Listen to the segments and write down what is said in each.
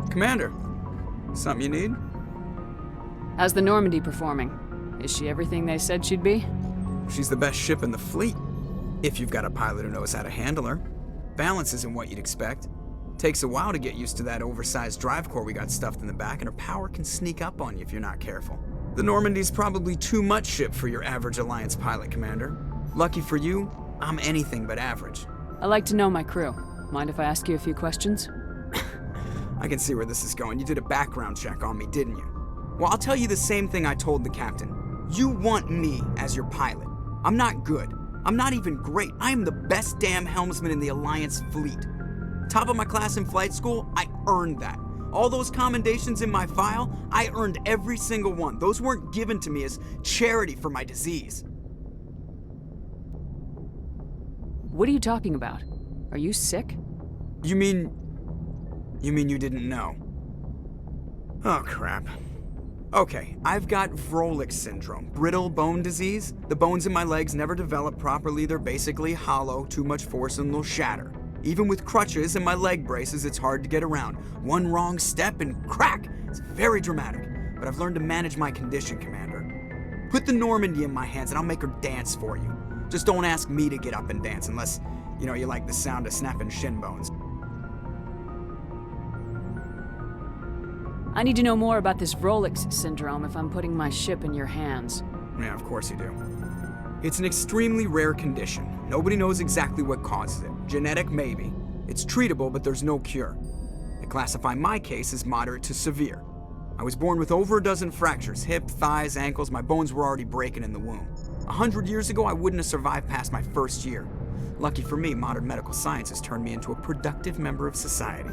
Commander, something you need? How's the Normandy performing? Is she everything they said she'd be? She's the best ship in the fleet, if you've got a pilot who knows how to handle her. Balance isn't what you'd expect. Takes a while to get used to that oversized drive core we got stuffed in the back, and her power can sneak up on you if you're not careful. The Normandy's probably too much ship for your average Alliance pilot, Commander. Lucky for you, I'm anything but average. I like to know my crew. Mind if I ask you a few questions? I can see where this is going. You did a background check on me, didn't you? Well, I'll tell you the same thing I told the captain. You want me as your pilot. I'm not good. I'm not even great. I am the best damn helmsman in the Alliance fleet. Top of my class in flight school, I earned that. All those commendations in my file, I earned every single one. Those weren't given to me as charity for my disease. What are you talking about? Are you sick? You mean you didn't know? Oh, crap. Okay, I've got Vrolik's syndrome, brittle bone disease. The bones in my legs never develop properly. They're basically hollow, too much force and they'll shatter. Even with crutches and my leg braces, it's hard to get around. One wrong step and crack! It's very dramatic, but I've learned to manage my condition, Commander. Put the Normandy in my hands and I'll make her dance for you. Just don't ask me to get up and dance unless, you like the sound of snapping shin bones. I need to know more about this Vrolik's syndrome if I'm putting my ship in your hands. Yeah, of course you do. It's an extremely rare condition. Nobody knows exactly what causes it. Genetic, maybe. It's treatable, but there's no cure. They classify my case as moderate to severe. I was born with over a dozen fractures, hip, thighs, ankles. My bones were already breaking in the womb. 100 years ago, I wouldn't have survived past my first year. Lucky for me, modern medical science has turned me into a productive member of society.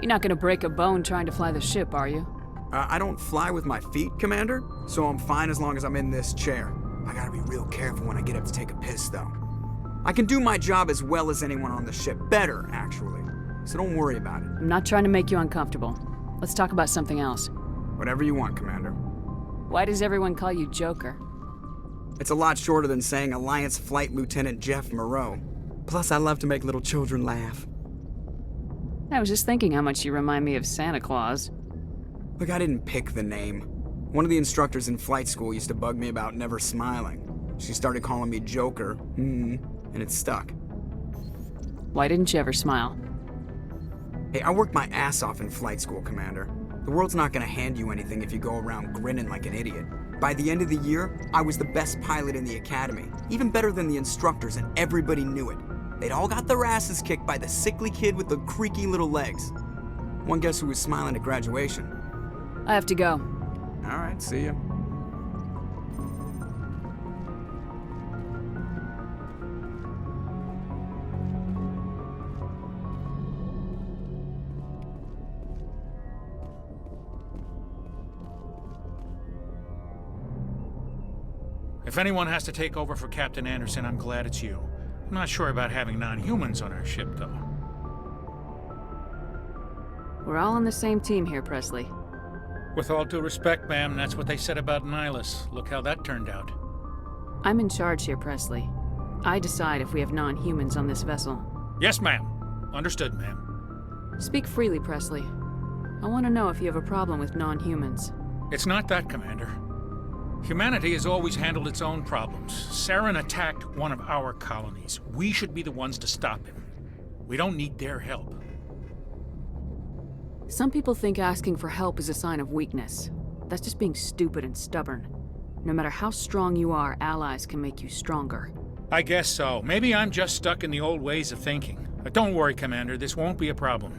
You're not gonna break a bone trying to fly the ship, are you? I don't fly with my feet, Commander, so I'm fine as long as I'm in this chair. I gotta be real careful when I get up to take a piss, though. I can do my job as well as anyone on the ship. Better, actually. So don't worry about it. I'm not trying to make you uncomfortable. Let's talk about something else. Whatever you want, Commander. Why does everyone call you Joker? It's a lot shorter than saying Alliance Flight Lieutenant Jeff Moreau. Plus, I love to make little children laugh. I was just thinking how much you remind me of Santa Claus. Look, I didn't pick the name. One of the instructors in flight school used to bug me about never smiling. She started calling me Joker, and it stuck. Why didn't you ever smile? Hey, I worked my ass off in flight school, Commander. The world's not gonna hand you anything if you go around grinning like an idiot. By the end of the year, I was the best pilot in the academy, even better than the instructors, and everybody knew it. They'd all got their asses kicked by the sickly kid with the creaky little legs. One guess who was smiling at graduation? I have to go. All right, see ya. If anyone has to take over for Captain Anderson, I'm glad it's you. I'm not sure about having non-humans on our ship, though. We're all on the same team here, Presley. With all due respect, ma'am, that's what they said about Nihilus. Look how that turned out. I'm in charge here, Presley. I decide if we have non-humans on this vessel. Yes, ma'am. Understood, ma'am. Speak freely, Presley. I want to know if you have a problem with non-humans. It's not that, Commander. Humanity has always handled its own problems. Saren attacked one of our colonies. We should be the ones to stop him. We don't need their help. Some people think asking for help is a sign of weakness. That's just being stupid and stubborn. No matter how strong you are, allies can make you stronger. I guess so. Maybe I'm just stuck in the old ways of thinking. But don't worry, Commander. This won't be a problem.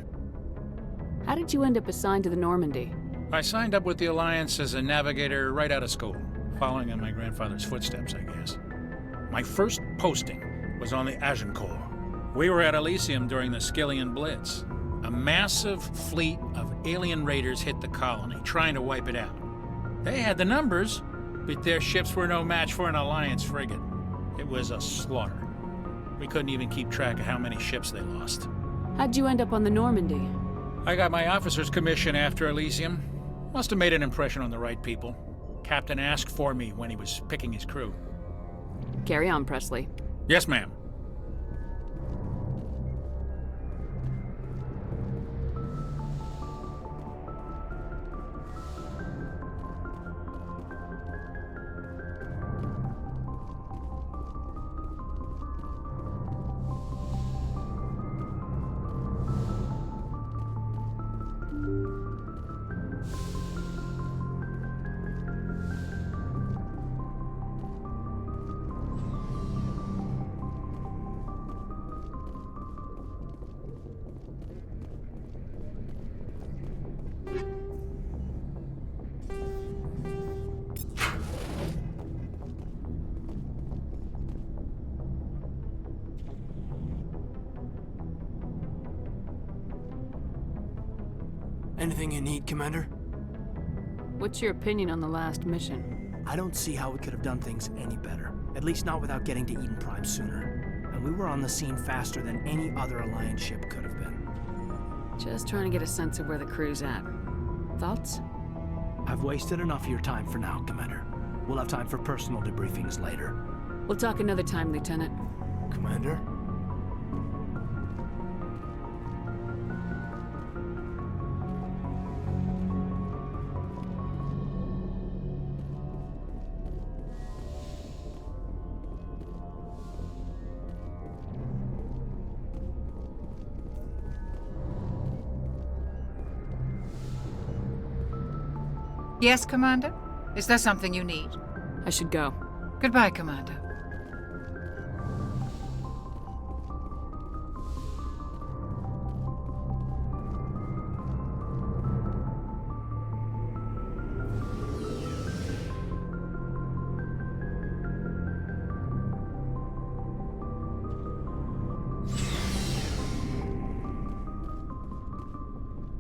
How did you end up assigned to the Normandy? I signed up with the Alliance as a navigator right out of school. Following in my grandfather's footsteps, I guess. My first posting was on the Agincourt. We were at Elysium during the Skillian Blitz. A massive fleet of alien raiders hit the colony, trying to wipe it out. They had the numbers, but their ships were no match for an Alliance frigate. It was a slaughter. We couldn't even keep track of how many ships they lost. How'd you end up on the Normandy? I got my officer's commission after Elysium. Must have made an impression on the right people. Captain asked for me when he was picking his crew. Carry on, Presley. Yes, ma'am. Anything you need, Commander? What's your opinion on the last mission? I don't see how we could have done things any better. At least not without getting to Eden Prime sooner. And we were on the scene faster than any other Alliance ship could have been. Just trying to get a sense of where the crew's at. Thoughts? I've wasted enough of your time for now, Commander. We'll have time for personal debriefings later. We'll talk another time, Lieutenant. Commander? Yes, Commander? Is there something you need? I should go. Goodbye, Commander.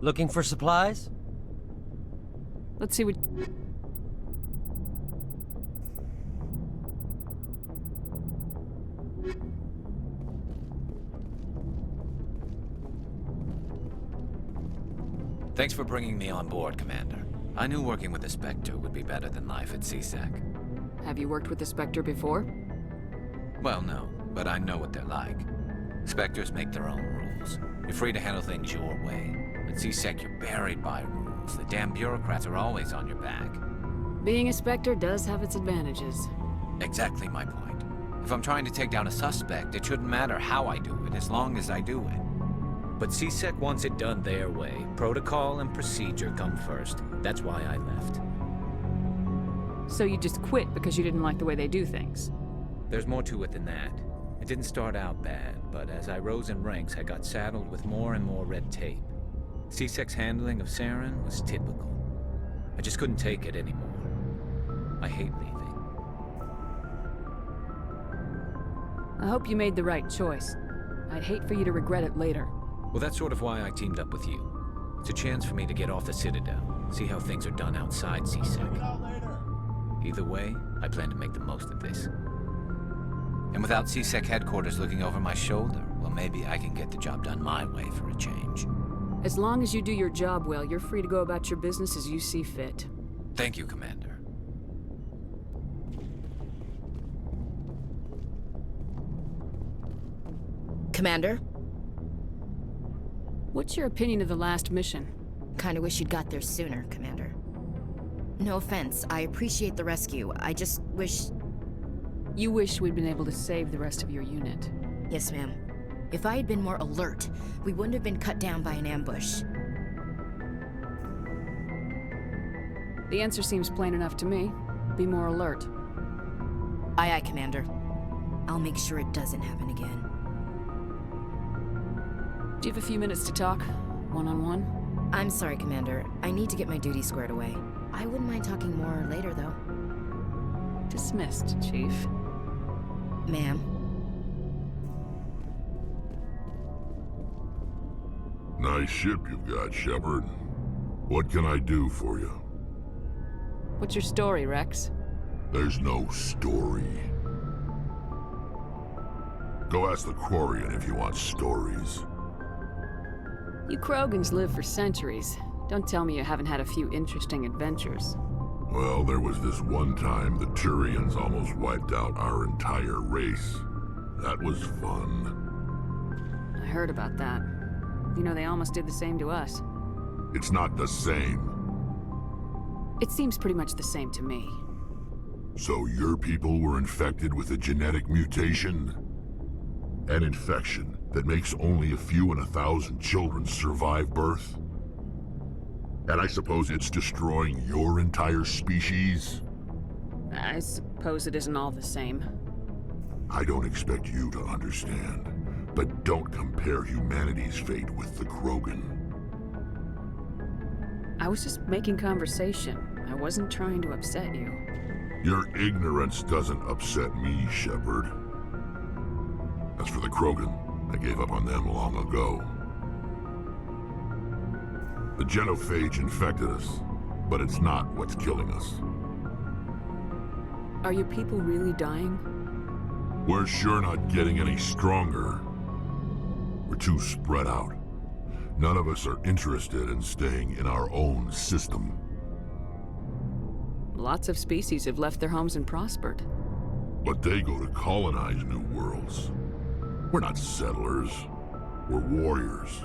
Looking for supplies? Let's see what... Thanks for bringing me on board, Commander. I knew working with the Spectre would be better than life at CSEC. Have you worked with the Spectre before? Well, no, but I know what they're like. Spectres make their own rules. You're free to handle things your way. At CSEC, you're buried by rules. The damn bureaucrats are always on your back. Being a Spectre does have its advantages. Exactly my point. If I'm trying to take down a suspect, it shouldn't matter how I do it, as long as I do it. But CSEC wants it done their way. Protocol and procedure come first. That's why I left. So you just quit because you didn't like the way they do things? There's more to it than that. It didn't start out bad, but as I rose in ranks, I got saddled with more and more red tape. CSEC's handling of Saren was typical. I just couldn't take it anymore. I hate leaving. I hope you made the right choice. I'd hate for you to regret it later. Well, that's sort of why I teamed up with you. It's a chance for me to get off the Citadel, see how things are done outside CSEC. Either way, I plan to make the most of this. And without CSEC headquarters looking over my shoulder, well, maybe I can get the job done my way for a change. As long as you do your job well, you're free to go about your business as you see fit. Thank you, Commander. Commander? What's your opinion of the last mission? Kinda wish you'd got there sooner, Commander. No offense, I appreciate the rescue. I just wish... You wish we'd been able to save the rest of your unit. Yes, ma'am. If I had been more alert, we wouldn't have been cut down by an ambush. The answer seems plain enough to me. Be more alert. Aye, aye, Commander. I'll make sure it doesn't happen again. Do you have a few minutes to talk? One-on-one? I'm sorry, Commander. I need to get my duty squared away. I wouldn't mind talking more later, though. Dismissed, Chief. Ma'am? Nice ship you've got, Shepard. What can I do for you? What's your story, Rex? There's no story. Go ask the Quarian if you want stories. You Krogans live for centuries. Don't tell me you haven't had a few interesting adventures. Well, there was this one time the Turians almost wiped out our entire race. That was fun. I heard about that. You know, they almost did the same to us. It's not the same. It seems pretty much the same to me. So your people were infected with a genetic mutation? An infection that makes only a few in 1,000 children survive birth? And I suppose it's destroying your entire species? I suppose it isn't all the same. I don't expect you to understand, but don't compare humanity's fate with the Krogan. I was just making conversation. I wasn't trying to upset you. Your ignorance doesn't upset me, Shepard. As for the Krogan, I gave up on them long ago. The genophage infected us, but it's not what's killing us. Are your people really dying? We're sure not getting any stronger. We're too spread out. None of us are interested in staying in our own system. Lots of species have left their homes and prospered. But they go to colonize new worlds. We're not settlers. We're warriors.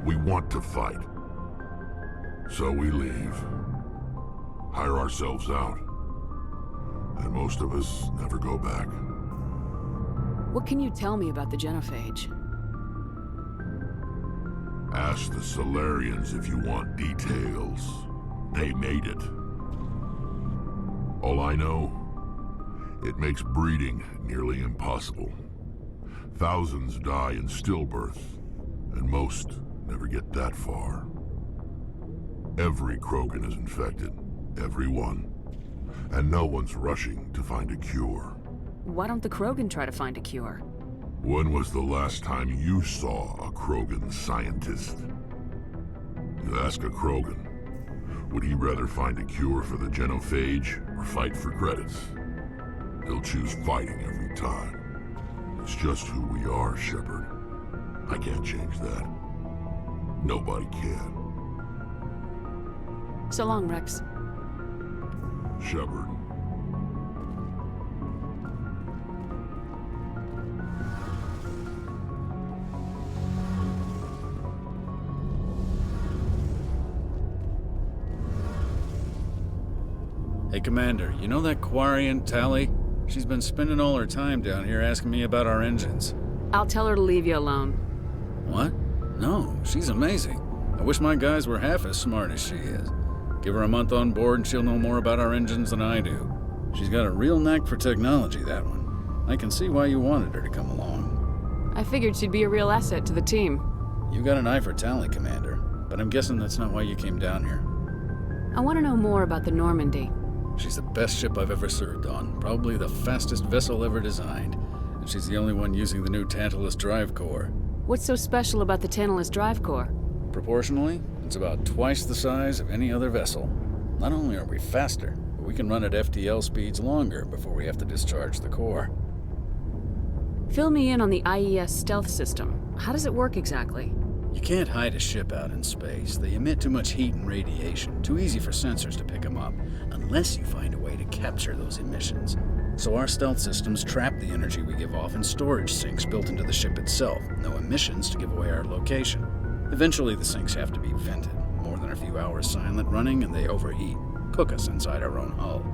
We want to fight. So we leave. Hire ourselves out. And most of us never go back. What can you tell me about the genophage? Ask the Solarians if you want details. They made it. All I know, it makes breeding nearly impossible. Thousands die in stillbirth, and most never get that far. Every Krogan is infected. Every one. And no one's rushing to find a cure. Why don't the Krogan try to find a cure? When was the last time you saw a Krogan scientist? You ask a Krogan, would he rather find a cure for the genophage or fight for credits? He'll choose fighting every time. It's just who we are, Shepard. I can't change that. Nobody can. So long, Rex. Shepard. Hey, Commander, you know that Quarian, Tally? She's been spending all her time down here asking me about our engines. I'll tell her to leave you alone. What? No, she's amazing. I wish my guys were half as smart as she is. Give her a month on board and she'll know more about our engines than I do. She's got a real knack for technology, that one. I can see why you wanted her to come along. I figured she'd be a real asset to the team. You got an eye for Tally, Commander, but I'm guessing that's not why you came down here. I want to know more about the Normandy. She's the best ship I've ever served on, probably the fastest vessel ever designed, and she's the only one using the new Tantalus drive core. What's so special about the Tantalus drive core? Proportionally, it's about twice the size of any other vessel. Not only are we faster, but we can run at FTL speeds longer before we have to discharge the core. Fill me in on the IES stealth system. How does it work exactly? You can't hide a ship out in space. They emit too much heat and radiation, too easy for sensors to pick them up, unless you find a way to capture those emissions. So our stealth systems trap the energy we give off in storage sinks built into the ship itself. No emissions to give away our location. Eventually the sinks have to be vented. More than a few hours silent running and they overheat. Cook us inside our own hull.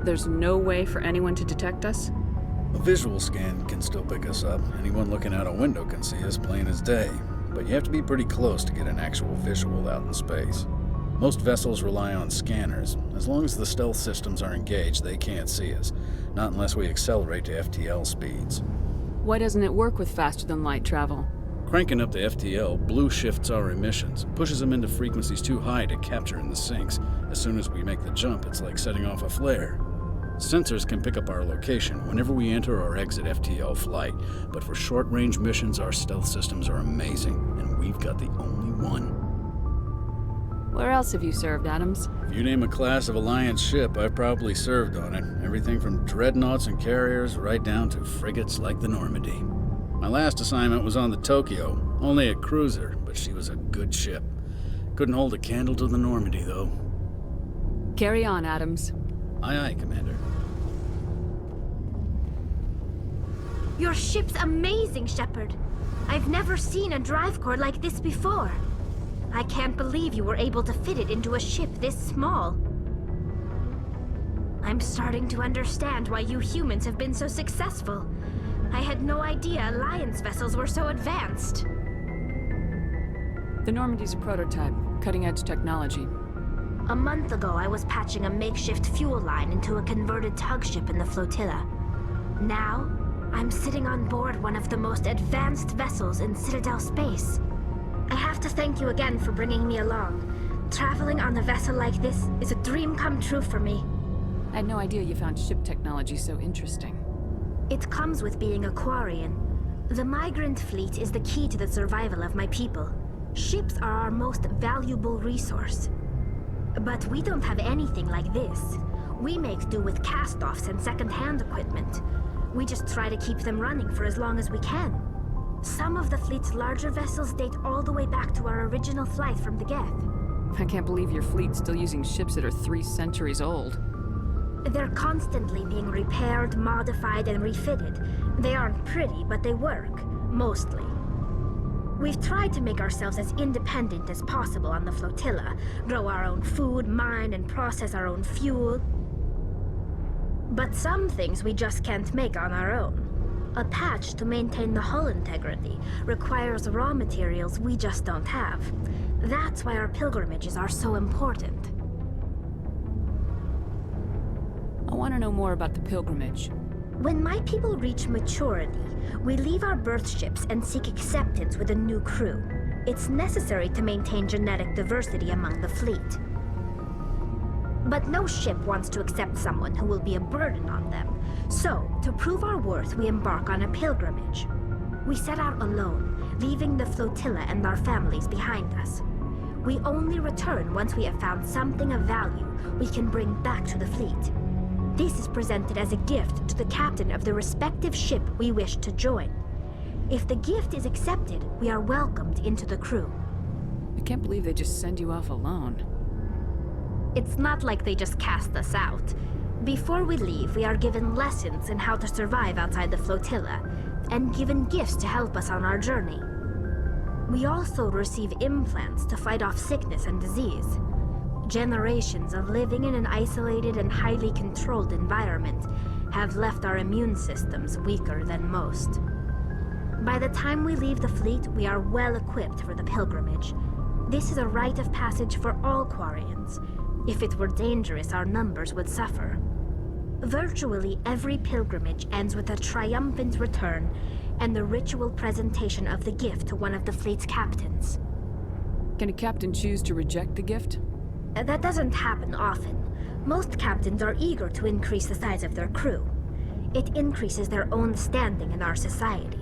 There's no way for anyone to detect us? A visual scan can still pick us up. Anyone looking out a window can see us plain as day. But you have to be pretty close to get an actual visual out in space. Most vessels rely on scanners. As long as the stealth systems are engaged, they can't see us. Not unless we accelerate to FTL speeds. Why doesn't it work with faster-than-light travel? Cranking up to FTL blue shifts our emissions, pushes them into frequencies too high to capture in the sinks. As soon as we make the jump, it's like setting off a flare. Sensors can pick up our location whenever we enter or exit FTL flight, but for short-range missions, our stealth systems are amazing, and we've got the only one. Where else have you served, Adams? If you name a class of Alliance ship, I've probably served on it. Everything from dreadnoughts and carriers right down to frigates like the Normandy. My last assignment was on the Tokyo, only a cruiser, but she was a good ship. Couldn't hold a candle to the Normandy, though. Carry on, Adams. Aye, aye, Commander. Your ship's amazing, Shepard. I've never seen a drive core like this before. I can't believe you were able to fit it into a ship this small. I'm starting to understand why you humans have been so successful. I had no idea Alliance vessels were so advanced. The Normandy's a prototype, cutting-edge technology. A month ago, I was patching a makeshift fuel line into a converted tug ship in the flotilla. Now, I'm sitting on board one of the most advanced vessels in Citadel space. I have to thank you again for bringing me along. Traveling on a vessel like this is a dream come true for me. I had no idea you found ship technology so interesting. It comes with being a Quarian. The migrant fleet is the key to the survival of my people. Ships are our most valuable resource. But we don't have anything like this. We make do with cast-offs and second-hand equipment. We just try to keep them running for as long as we can. Some of the fleet's larger vessels date all the way back to our original flight from the Geth. I can't believe your fleet's still using ships that are 3 centuries old. They're constantly being repaired, modified, and refitted. They aren't pretty, but they work. Mostly. We've tried to make ourselves as independent as possible on the flotilla, grow our own food, mine, and process our own fuel. But some things we just can't make on our own. A patch to maintain the hull integrity requires raw materials we just don't have. That's why our pilgrimages are so important. I want to know more about the pilgrimage. When my people reach maturity, we leave our birth ships and seek acceptance with a new crew. It's necessary to maintain genetic diversity among the fleet. But no ship wants to accept someone who will be a burden on them. So, to prove our worth, we embark on a pilgrimage. We set out alone, leaving the flotilla and our families behind us. We only return once we have found something of value we can bring back to the fleet. This is presented as a gift to the captain of the respective ship we wish to join. If the gift is accepted, we are welcomed into the crew. I can't believe they just send you off alone. It's not like they just cast us out. Before we leave, we are given lessons in how to survive outside the flotilla, and given gifts to help us on our journey. We also receive implants to fight off sickness and disease. Generations of living in an isolated and highly controlled environment have left our immune systems weaker than most. By the time we leave the fleet, we are well equipped for the pilgrimage. This is a rite of passage for all Quarians. If it were dangerous, our numbers would suffer. Virtually every pilgrimage ends with a triumphant return and the ritual presentation of the gift to one of the fleet's captains. Can a captain choose to reject the gift? That doesn't happen often. Most captains are eager to increase the size of their crew. It increases their own standing in our society.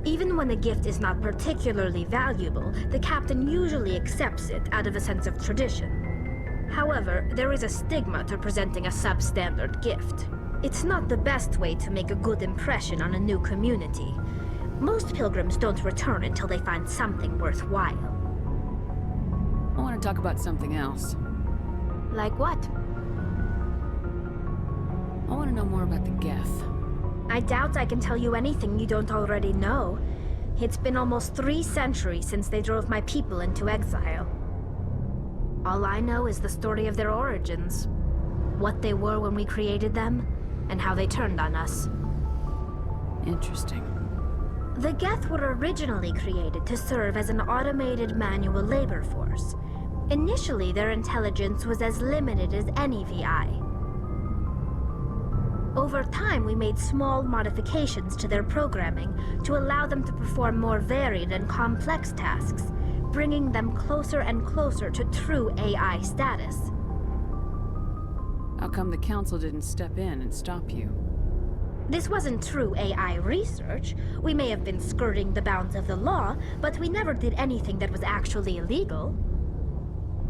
Even when the gift is not particularly valuable, the captain usually accepts it out of a sense of tradition. However, there is a stigma to presenting a substandard gift. It's not the best way to make a good impression on a new community. Most pilgrims don't return until they find something worthwhile. I want to talk about something else. Like what? I want to know more about the Geth. I doubt I can tell you anything you don't already know. It's been almost 3 centuries since they drove my people into exile. All I know is the story of their origins. What they were when we created them, and how they turned on us. Interesting. The Geth were originally created to serve as an automated manual labor force. Initially, their intelligence was as limited as any VI. Over time, we made small modifications to their programming to allow them to perform more varied and complex tasks, bringing them closer and closer to true AI status. How come the Council didn't step in and stop you? This wasn't true AI research. We may have been skirting the bounds of the law, but we never did anything that was actually illegal.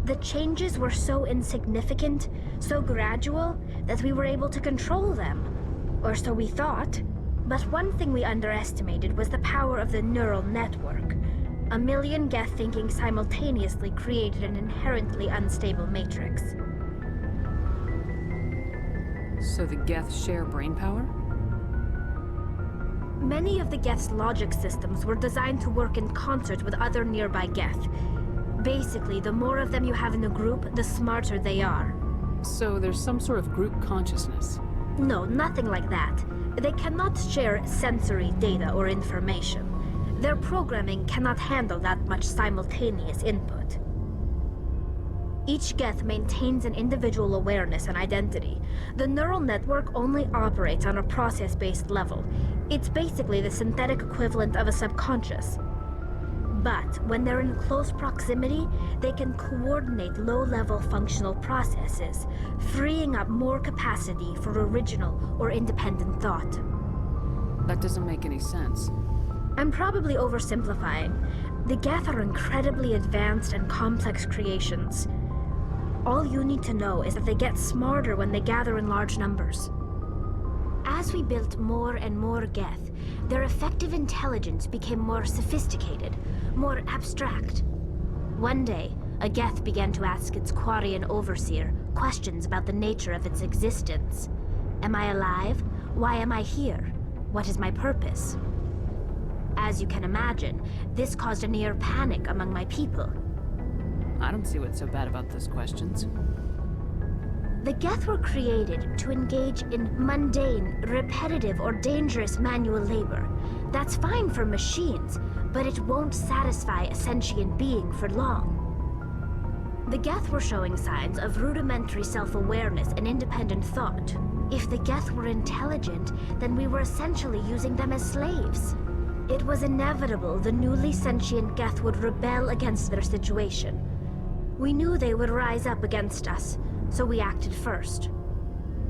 The changes were so insignificant, so gradual, that we were able to control them. Or so we thought. But one thing we underestimated was the power of the neural network. 1 million Geth thinking simultaneously created an inherently unstable matrix. So the Geth share brain power? Many of the Geth's logic systems were designed to work in concert with other nearby Geth. Basically, the more of them you have in a group, the smarter they are. So there's some sort of group consciousness? No, nothing like that. They cannot share sensory data or information. Their programming cannot handle that much simultaneous input. Each Geth maintains an individual awareness and identity. The neural network only operates on a process-based level. It's basically the synthetic equivalent of a subconscious. But when they're in close proximity, they can coordinate low-level functional processes, freeing up more capacity for original or independent thought. That doesn't make any sense. I'm probably oversimplifying. The Geth are incredibly advanced and complex creations. All you need to know is that they get smarter when they gather in large numbers. As we built more and more Geth, their effective intelligence became more sophisticated, more abstract. One day, a Geth began to ask its Quarian overseer questions about the nature of its existence. Am I alive? Why am I here? What is my purpose? As you can imagine, this caused a near panic among my people. I don't see what's so bad about those questions. The Geth were created to engage in mundane, repetitive, or dangerous manual labor. That's fine for machines, but it won't satisfy a sentient being for long. The Geth were showing signs of rudimentary self-awareness and independent thought. If the Geth were intelligent, then we were essentially using them as slaves. It was inevitable the newly sentient Geth would rebel against their situation. We knew they would rise up against us, so we acted first.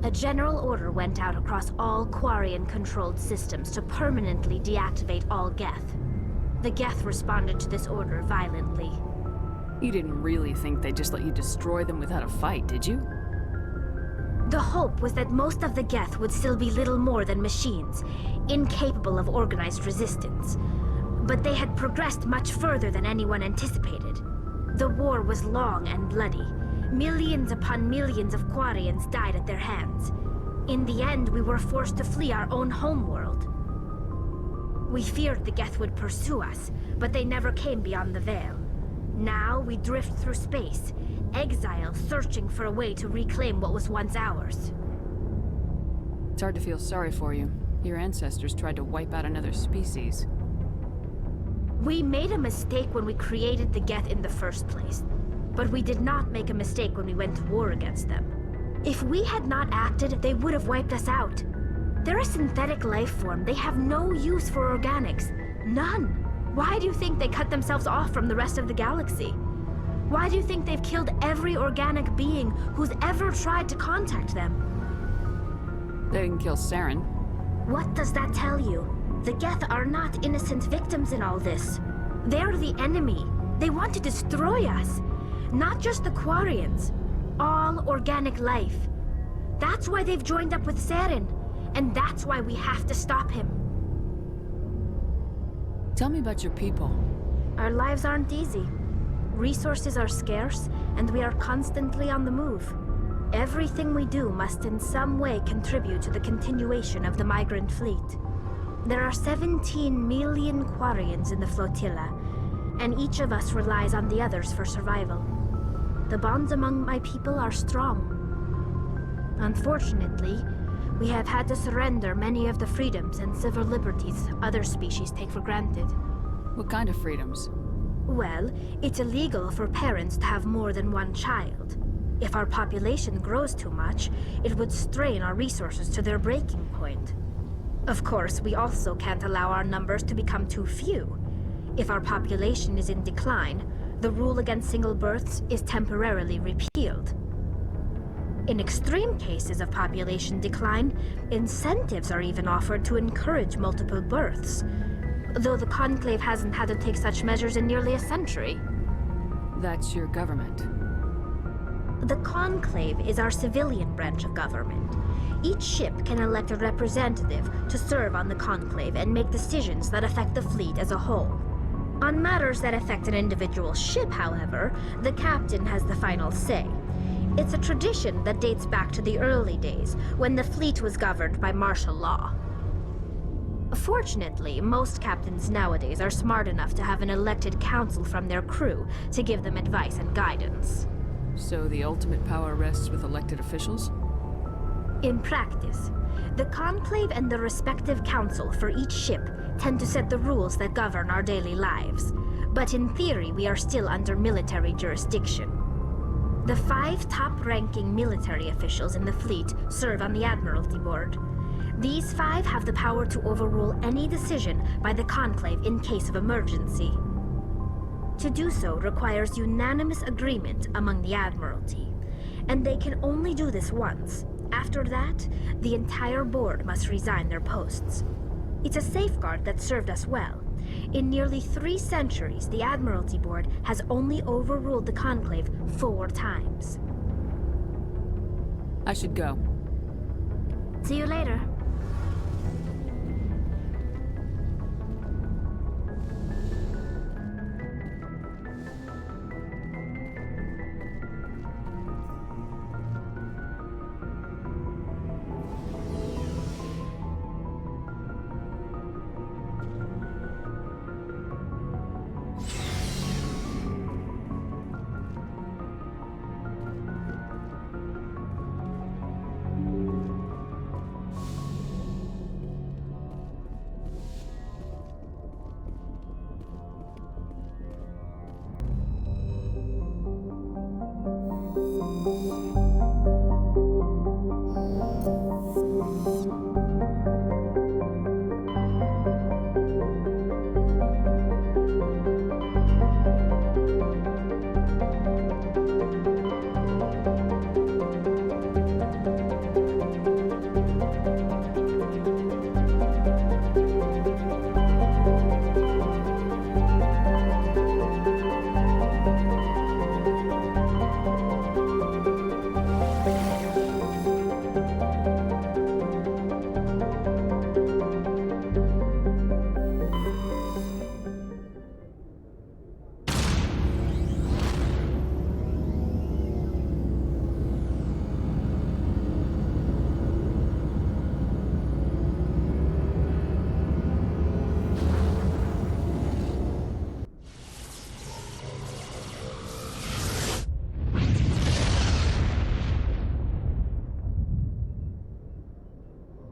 A general order went out across all Quarian-controlled systems to permanently deactivate all Geth. The Geth responded to this order violently. You didn't really think they'd just let you destroy them without a fight, did you? The hope was that most of the Geth would still be little more than machines, incapable of organized resistance. But they had progressed much further than anyone anticipated. The war was long and bloody. Millions upon millions of Quarians died at their hands. In the end, we were forced to flee our own homeworld. We feared the Geth would pursue us, but they never came beyond the Veil. Now we drift through space, exile searching for a way to reclaim what was once ours. It's hard to feel sorry for you. Your ancestors tried to wipe out another species. We made a mistake when we created the Geth in the first place, but we did not make a mistake when we went to war against them. If we had not acted, they would have wiped us out. They're a synthetic life form. They have no use for organics. None. Why do you think they cut themselves off from the rest of the galaxy? Why do you think they've killed every organic being who's ever tried to contact them? They didn't kill Saren. What does that tell you? The Geth are not innocent victims in all this. They're the enemy. They want to destroy us. Not just the Quarians. All organic life. That's why they've joined up with Saren. And that's why we have to stop him. Tell me about your people. Our lives aren't easy. Resources are scarce, and we are constantly on the move. Everything we do must in some way contribute to the continuation of the migrant fleet. There are 17 million Quarians in the flotilla, and each of us relies on the others for survival. The bonds among my people are strong. Unfortunately, we have had to surrender many of the freedoms and civil liberties other species take for granted. What kind of freedoms? Well, it's illegal for parents to have more than one child. If our population grows too much, it would strain our resources to their breaking point. Of course, we also can't allow our numbers to become too few. If our population is in decline, the rule against single births is temporarily repealed. In extreme cases of population decline, incentives are even offered to encourage multiple births, though the Conclave hasn't had to take such measures in nearly a century. That's your government. The Conclave is our civilian branch of government. Each ship can elect a representative to serve on the Conclave and make decisions that affect the fleet as a whole. On matters that affect an individual ship, however, the captain has the final say. It's a tradition that dates back to the early days, when the fleet was governed by martial law. Fortunately, most captains nowadays are smart enough to have an elected council from their crew to give them advice and guidance. So the ultimate power rests with elected officials? In practice, the Conclave and the respective council for each ship tend to set the rules that govern our daily lives. But in theory, we are still under military jurisdiction. The 5 top-ranking military officials in the fleet serve on the Admiralty Board. These 5 have the power to overrule any decision by the Conclave in case of emergency. To do so requires unanimous agreement among the Admiralty, and they can only do this once. After that, the entire board must resign their posts. It's a safeguard that served us well. In nearly 3 centuries, the Admiralty Board has only overruled the Conclave 4 times. I should go. See you later.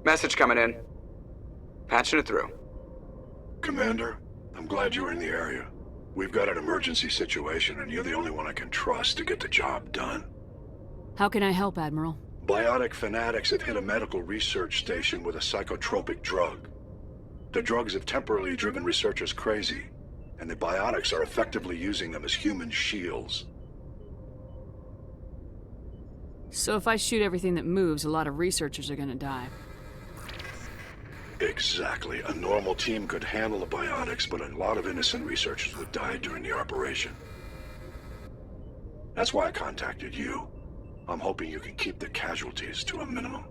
Message coming in. Patching it through. Commander, I'm glad you were in the area. We've got an emergency situation, and you're the only one I can trust to get the job done. How can I help, Admiral? Biotic fanatics have hit a medical research station with a psychotropic drug. The drugs have temporarily driven researchers crazy, and the biotics are effectively using them as human shields. So if I shoot everything that moves, a lot of researchers are gonna die. Exactly. A normal team could handle the biotics, but a lot of innocent researchers would die during the operation. That's why I contacted you. I'm hoping you can keep the casualties to a minimum.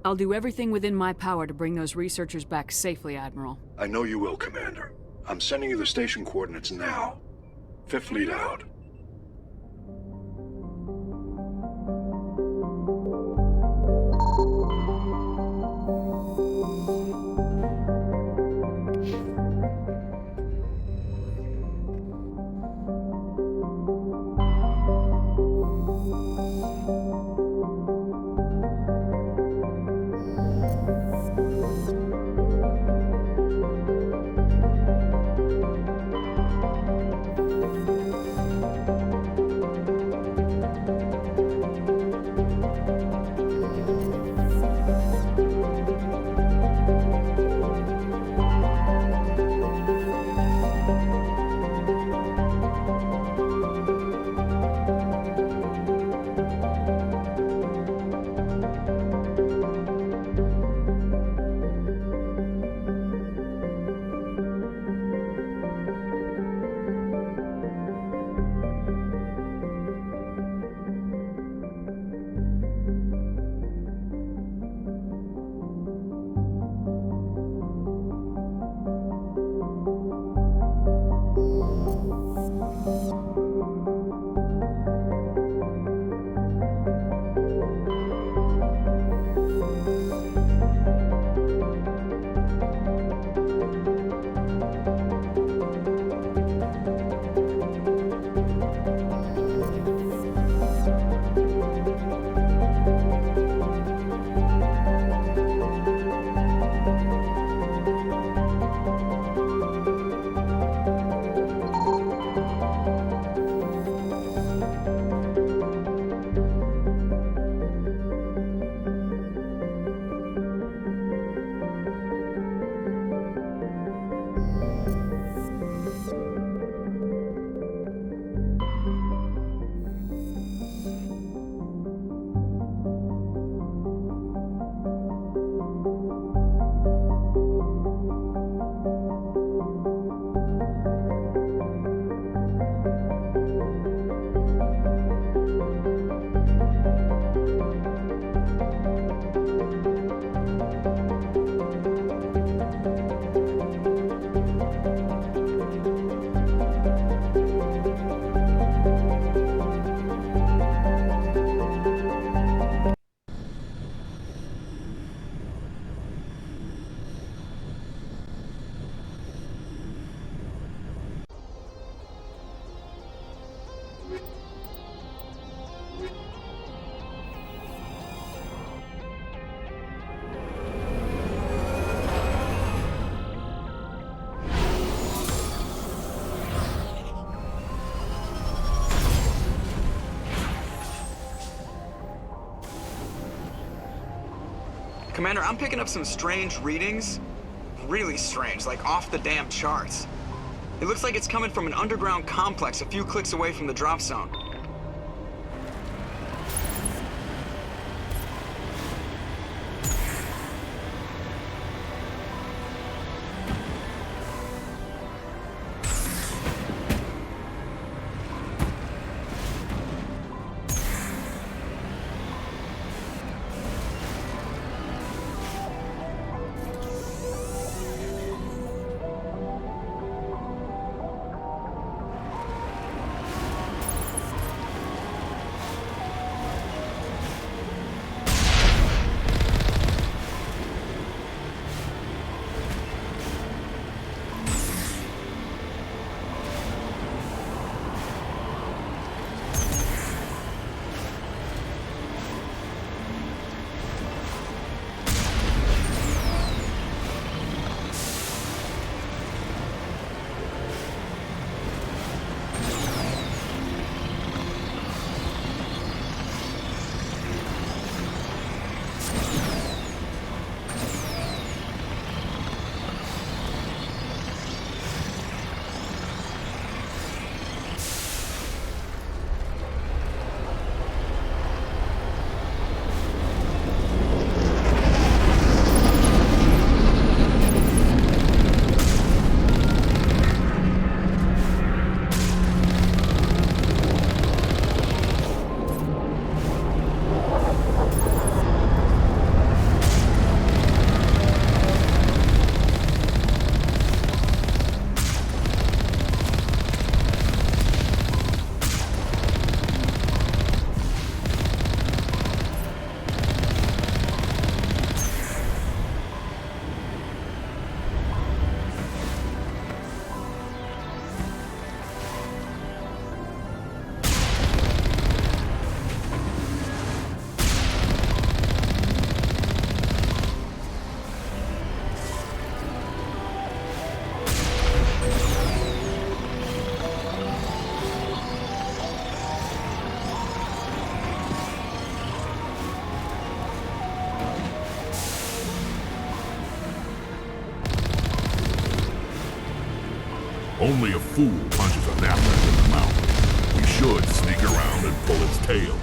I'll do everything within my power to bring those researchers back safely, Admiral. I know you will, Commander. I'm sending you the station coordinates now. Fifth Fleet out. Commander, I'm picking up some strange readings. Really strange, like off the damn charts. It looks like it's coming from an underground complex a few clicks away from the drop zone. Only a fool punches a napkin in the mouth. We should sneak around and pull its tail.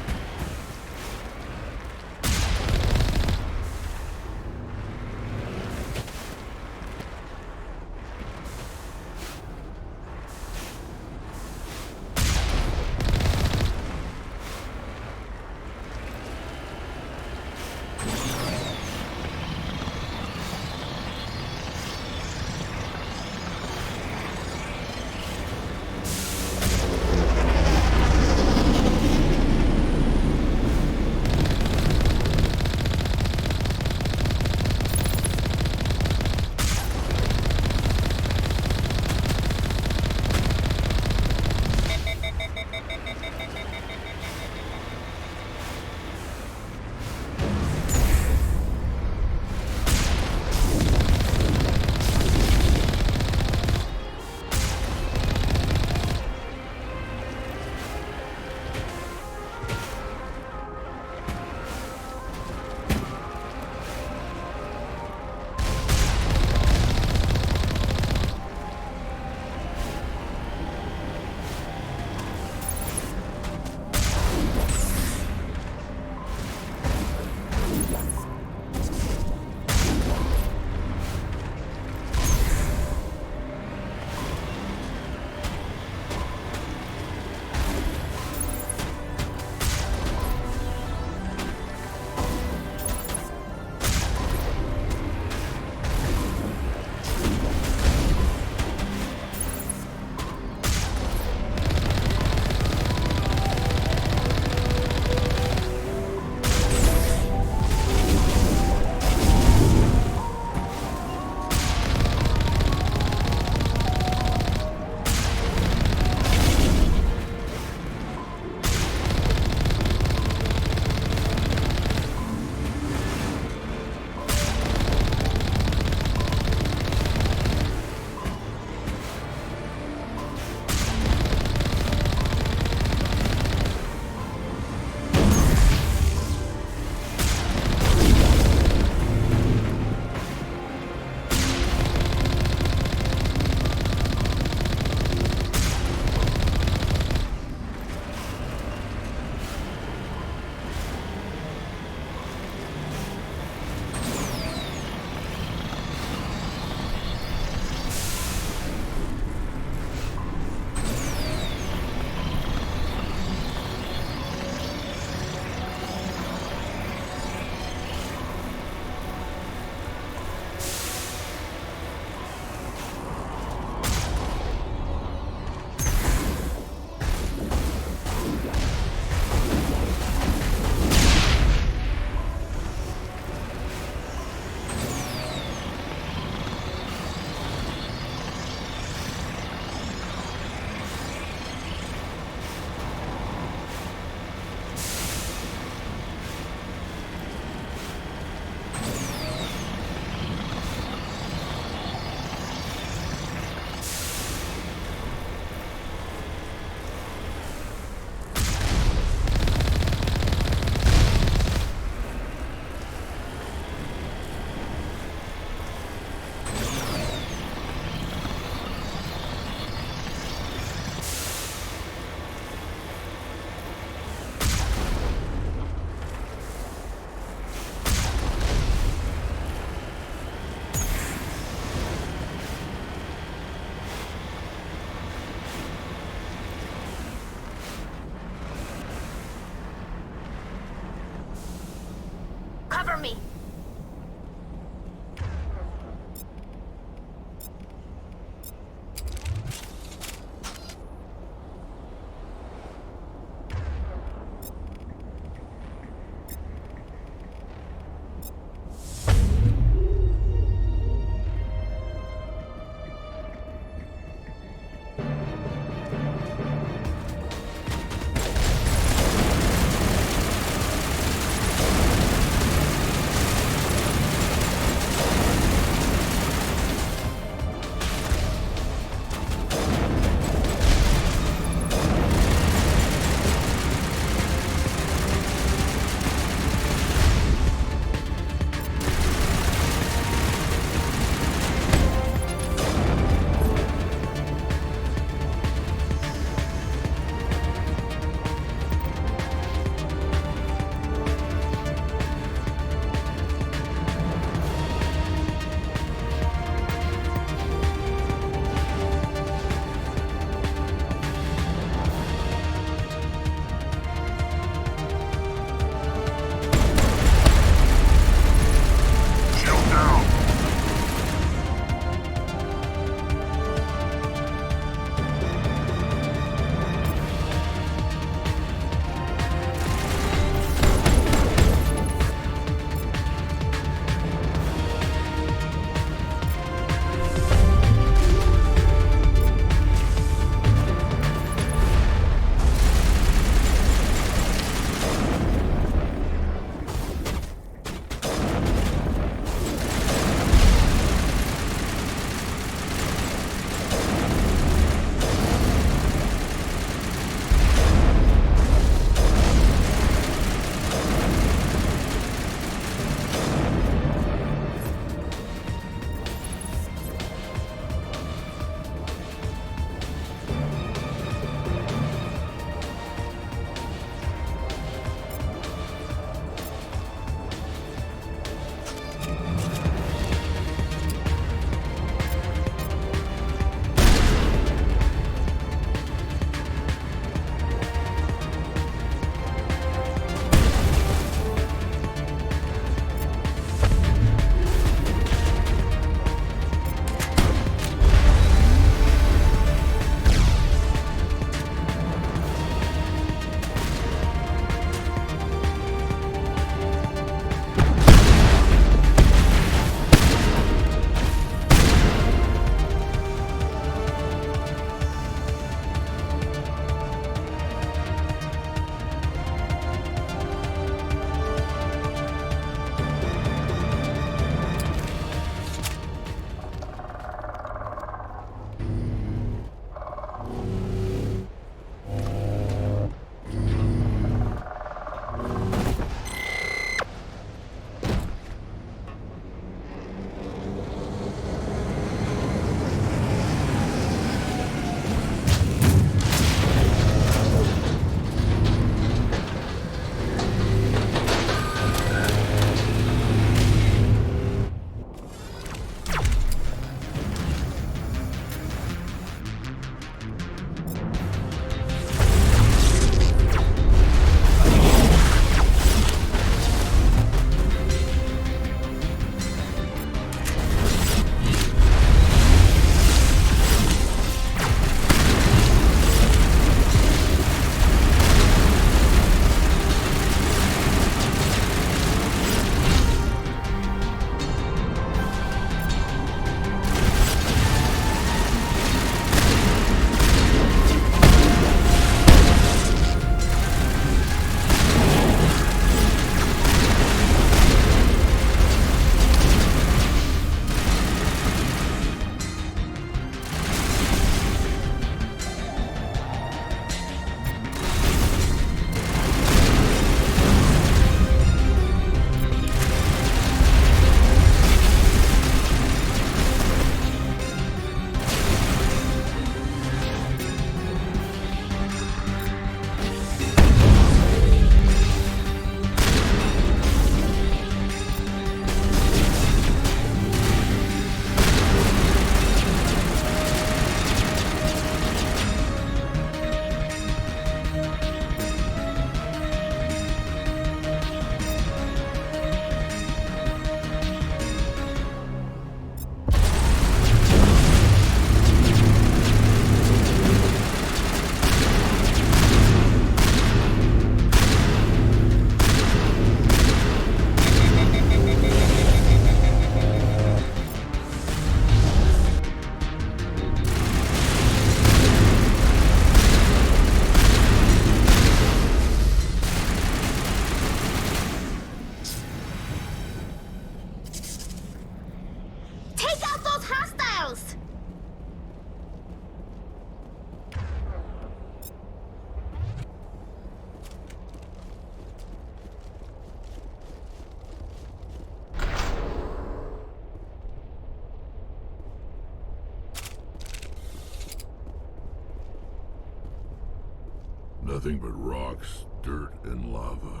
Nothing but rocks, dirt, and lava.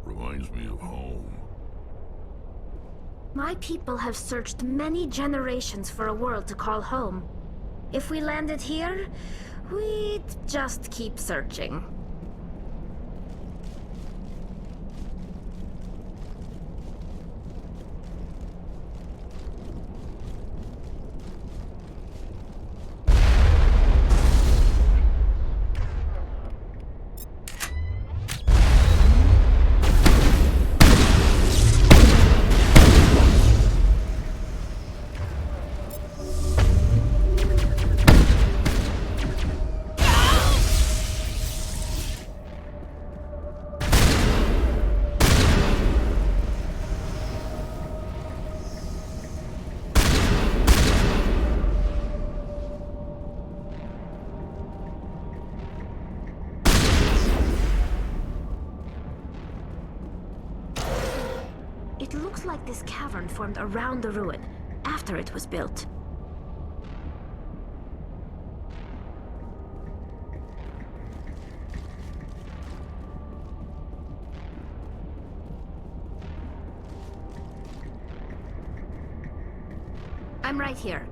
Reminds me of home. My people have searched many generations for a world to call home. If we landed here, we'd just keep searching. It looks like this cavern formed around the ruin, after it was built. I'm right here.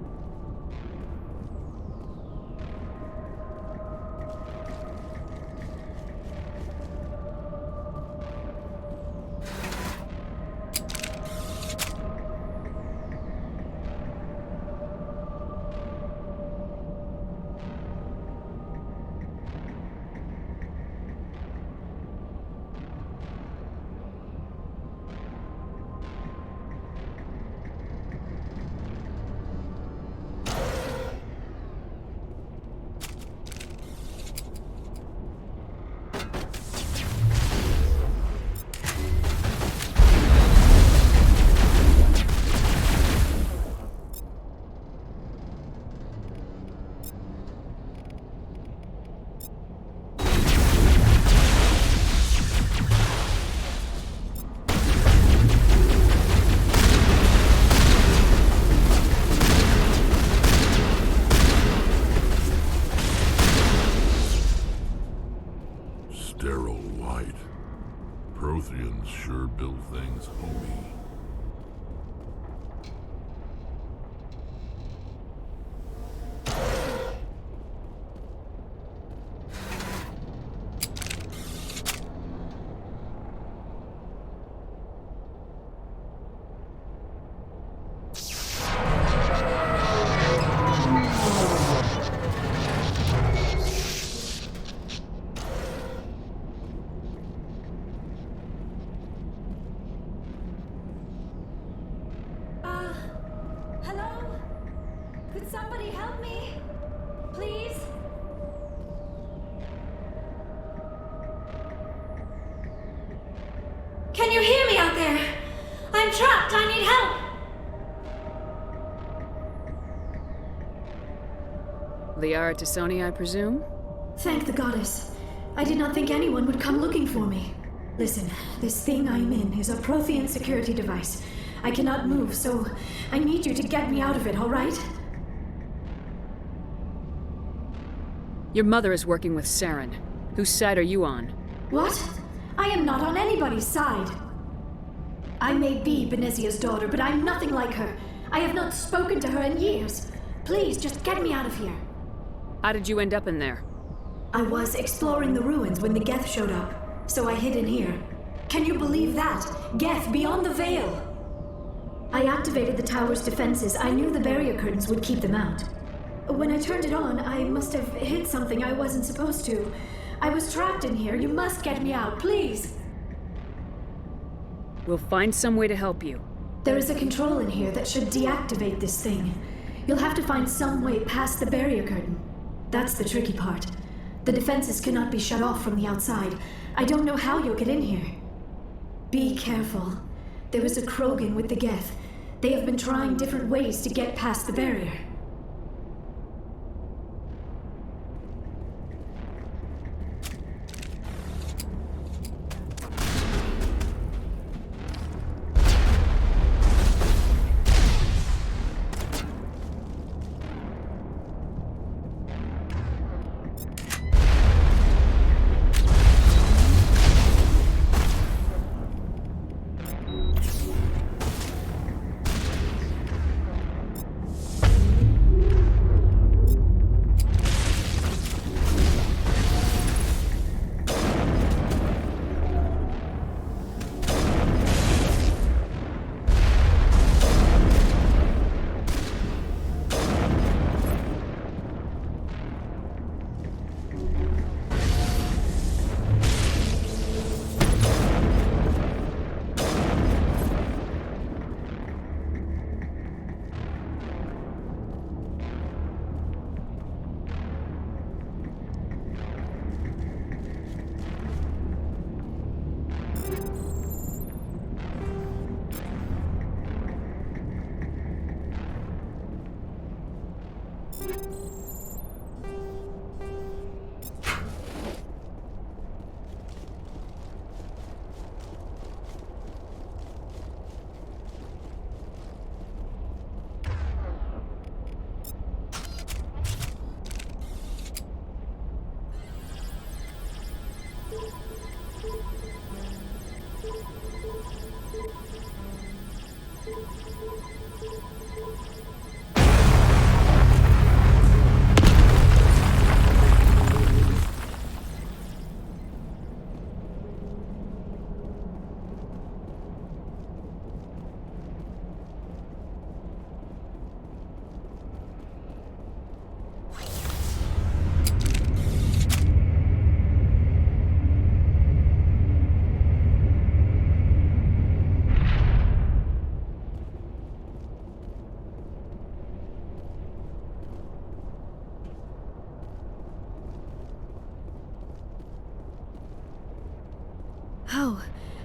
Sterile white. Protheans sure build things homey. Hello? Could somebody help me? Please? Can you hear me out there? I'm trapped. I need help. Liara Tassoni, I presume? Thank the goddess. I did not think anyone would come looking for me. Listen, this thing I'm in is a Prothean security device. I cannot move, so I need you to get me out of it, all right? Your mother is working with Saren. Whose side are you on? What? I am not on anybody's side. I may be Benezia's daughter, but I'm nothing like her. I have not spoken to her in years. Please, just get me out of here. How did you end up in there? I was exploring the ruins when the Geth showed up, so I hid in here. Can you believe that? Geth, beyond the veil! I activated the tower's defenses. I knew the barrier curtains would keep them out. When I turned it on, I must have hit something I wasn't supposed to. I was trapped in here. You must get me out, please! We'll find some way to help you. There is a control in here that should deactivate this thing. You'll have to find some way past the barrier curtain. That's the tricky part. The defenses cannot be shut off from the outside. I don't know how you'll get in here. Be careful. There is a Krogan with the Geth. They have been trying different ways to get past the barrier.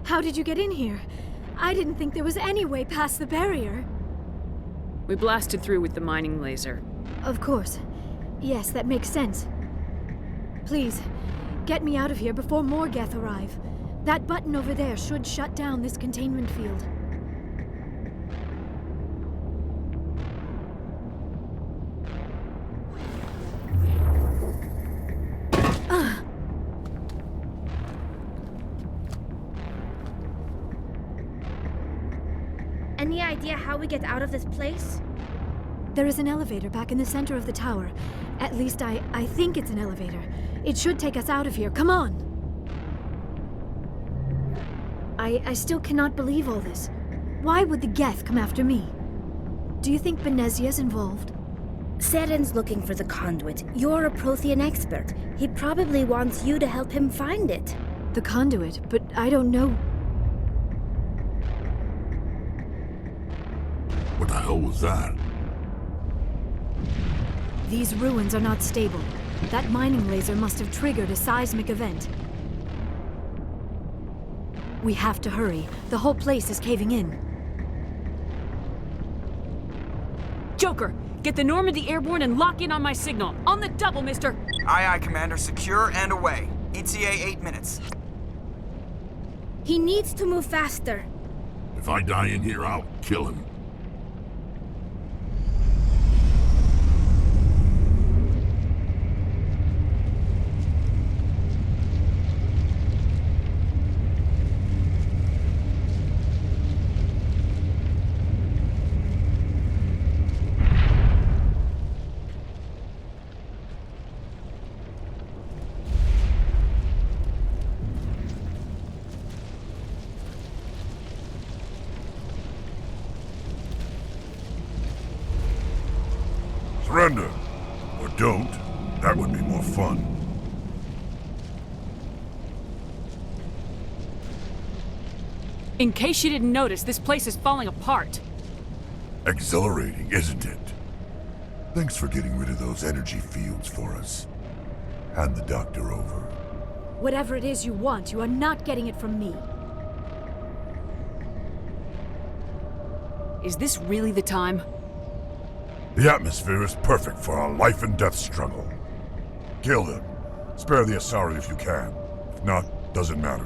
How did you get in here? I didn't think there was any way past the barrier. We blasted through with the mining laser. Of course. Yes, that makes sense. Please, get me out of here before more Geth arrive. That button over there should shut down this containment field. Any idea how we get out of this place? There is an elevator back in the center of the tower. At least I think it's an elevator. It should take us out of here. Come on! I still cannot believe all this. Why would the Geth come after me? Do you think Benezia's involved? Seren's looking for the conduit. You're a Prothean expert. He probably wants you to help him find it. The conduit? But I don't know. What the hell was that? These ruins are not stable. That mining laser must have triggered a seismic event. We have to hurry. The whole place is caving in. Joker, get the Normandy airborne and lock in on my signal. On the double, mister! Aye, aye, Commander. Secure and away. ETA 8 minutes. He needs to move faster. If I die in here, I'll kill him. Surrender. Or don't. That would be more fun. In case you didn't notice, this place is falling apart. Exhilarating, isn't it? Thanks for getting rid of those energy fields for us. Hand the doctor over. Whatever it is you want, you are not getting it from me. Is this really the time? The atmosphere is perfect for a life and death struggle. Kill them. Spare the Asari if you can. If not, doesn't matter.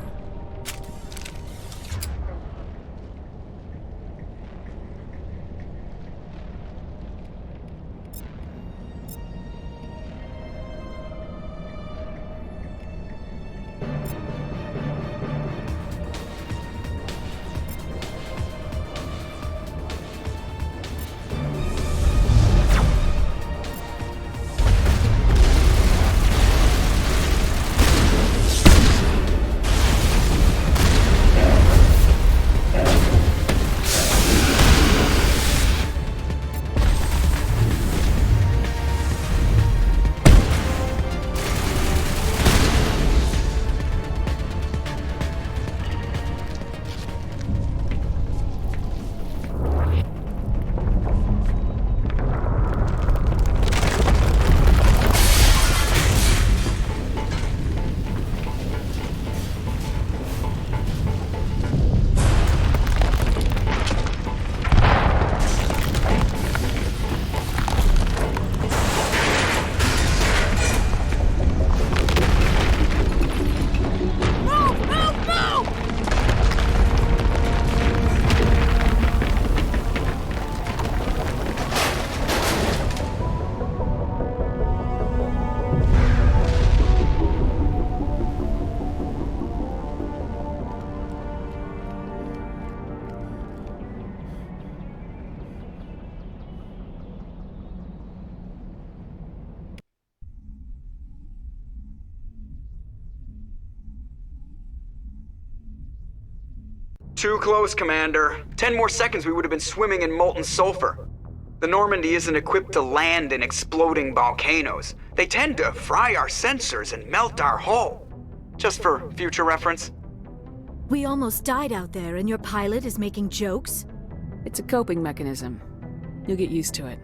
Too close, Commander. 10 more seconds we would have been swimming in molten sulfur. The Normandy isn't equipped to land in exploding volcanoes. They tend to fry our sensors and melt our hull. Just for future reference. We almost died out there, and your pilot is making jokes? It's a coping mechanism. You'll get used to it.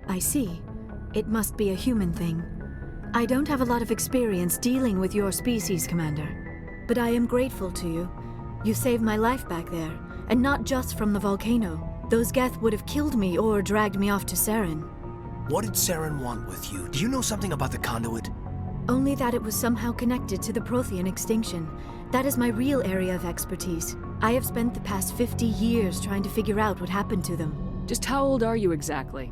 I see. It must be a human thing. I don't have a lot of experience dealing with your species, Commander. But I am grateful to you. You saved my life back there, and not just from the volcano. Those Geth would have killed me or dragged me off to Saren. What did Saren want with you? Do you know something about the conduit? Only that it was somehow connected to the Prothean extinction. That is my real area of expertise. I have spent the past 50 years trying to figure out what happened to them. Just how old are you exactly?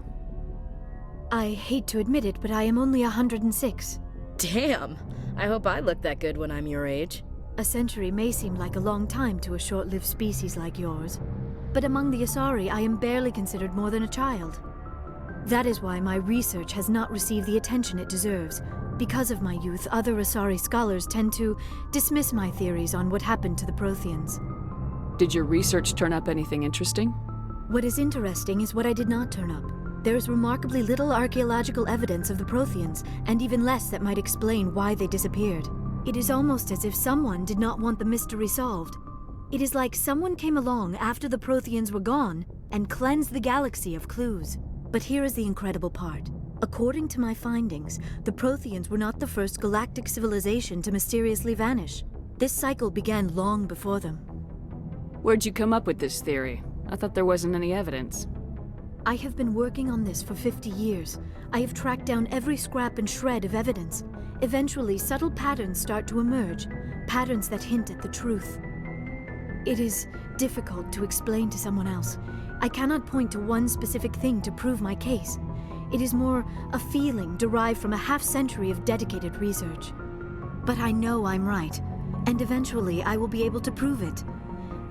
I hate to admit it, but I am only 106. Damn! I hope I look that good when I'm your age. A century may seem like a long time to a short-lived species like yours. But among the Asari, I am barely considered more than a child. That is why my research has not received the attention it deserves. Because of my youth, other Asari scholars tend to dismiss my theories on what happened to the Protheans. Did your research turn up anything interesting? What is interesting is what I did not turn up. There is remarkably little archaeological evidence of the Protheans, and even less that might explain why they disappeared. It is almost as if someone did not want the mystery solved. It is like someone came along after the Protheans were gone and cleansed the galaxy of clues. But here is the incredible part. According to my findings, the Protheans were not the first galactic civilization to mysteriously vanish. This cycle began long before them. Where'd you come up with this theory? I thought there wasn't any evidence. I have been working on this for 50 years. I have tracked down every scrap and shred of evidence. Eventually, subtle patterns start to emerge, patterns that hint at the truth. It is difficult to explain to someone else. I cannot point to one specific thing to prove my case. It is more a feeling derived from a half-century of dedicated research. But I know I'm right, and eventually I will be able to prove it.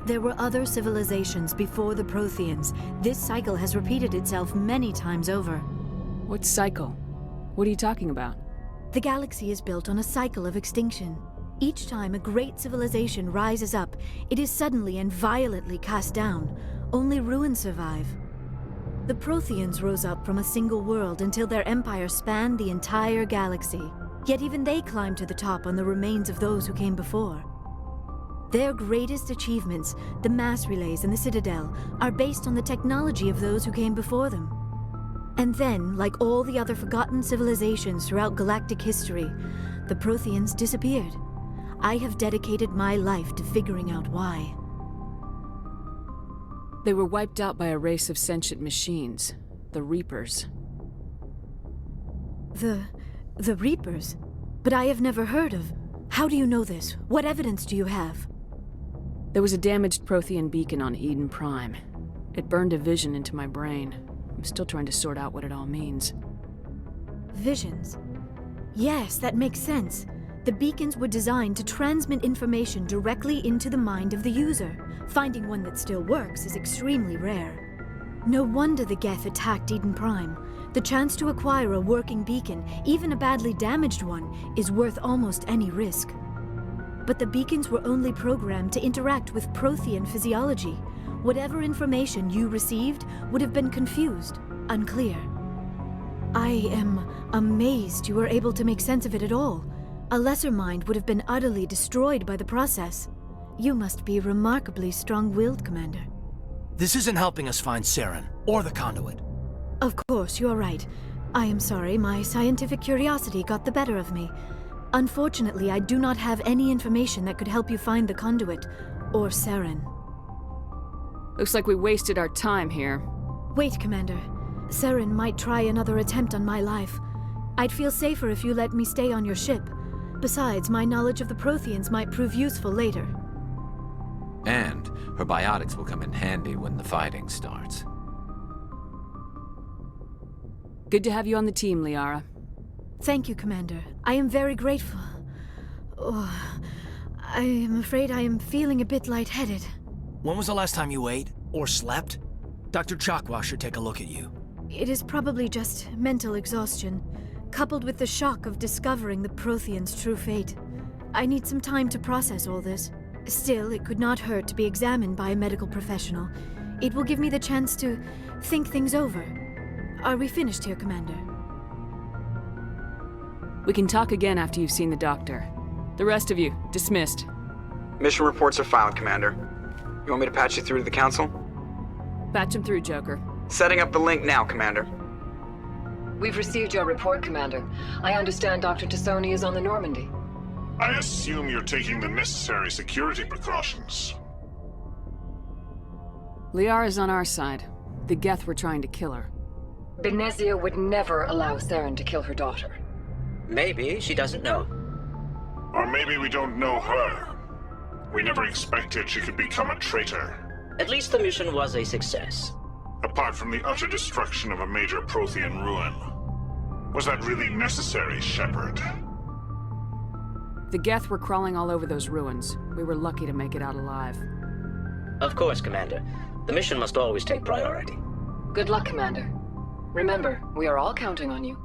There were other civilizations before the Protheans. This cycle has repeated itself many times over. What cycle? What are you talking about? The galaxy is built on a cycle of extinction. Each time a great civilization rises up, it is suddenly and violently cast down. Only ruins survive. The Protheans rose up from a single world until their empire spanned the entire galaxy. Yet even they climbed to the top on the remains of those who came before. Their greatest achievements, the mass relays and the Citadel, are based on the technology of those who came before them. And then, like all the other forgotten civilizations throughout galactic history, the Protheans disappeared. I have dedicated my life to figuring out why. They were wiped out by a race of sentient machines, the Reapers. The Reapers? But I have never heard of. How do you know this? What evidence do you have? There was a damaged Prothean beacon on Eden Prime. It burned a vision into my brain. I'm still trying to sort out what it all means. Visions? Yes, that makes sense. The beacons were designed to transmit information directly into the mind of the user. Finding one that still works is extremely rare. No wonder the Geth attacked Eden Prime. The chance to acquire a working beacon, even a badly damaged one, is worth almost any risk. But the beacons were only programmed to interact with Prothean physiology. Whatever information you received would have been confused, unclear. I am amazed you were able to make sense of it at all. A lesser mind would have been utterly destroyed by the process. You must be remarkably strong-willed, Commander. This isn't helping us find Saren, or the conduit. Of course, you're right. I am sorry, my scientific curiosity got the better of me. Unfortunately, I do not have any information that could help you find the conduit, or Saren. Looks like we wasted our time here. Wait, Commander. Saren might try another attempt on my life. I'd feel safer if you let me stay on your ship. Besides, my knowledge of the Protheans might prove useful later. And her biotics will come in handy when the fighting starts. Good to have you on the team, Liara. Thank you, Commander. I am very grateful. Oh, I am afraid I am feeling a bit lightheaded. When was the last time you ate, or slept? Dr. Chakwa should take a look at you. It is probably just mental exhaustion, coupled with the shock of discovering the Protheans' true fate. I need some time to process all this. Still, it could not hurt to be examined by a medical professional. It will give me the chance to think things over. Are we finished here, Commander? We can talk again after you've seen the doctor. The rest of you, dismissed. Mission reports are filed, Commander. You want me to patch you through to the Council? Patch him through, Joker. Setting up the link now, Commander. We've received your report, Commander. I understand Dr. Tassoni is on the Normandy. I assume you're taking the necessary security precautions. Liara's on our side. The Geth were trying to kill her. Benezia would never allow Theron to kill her daughter. Maybe she doesn't know. Or maybe we don't know her. We never expected she could become a traitor. At least the mission was a success. Apart from the utter destruction of a major Prothean ruin. Was that really necessary, Shepard? The Geth were crawling all over those ruins. We were lucky to make it out alive. Of course, Commander. The mission must always take priority. Good luck, Commander. Remember, we are all counting on you.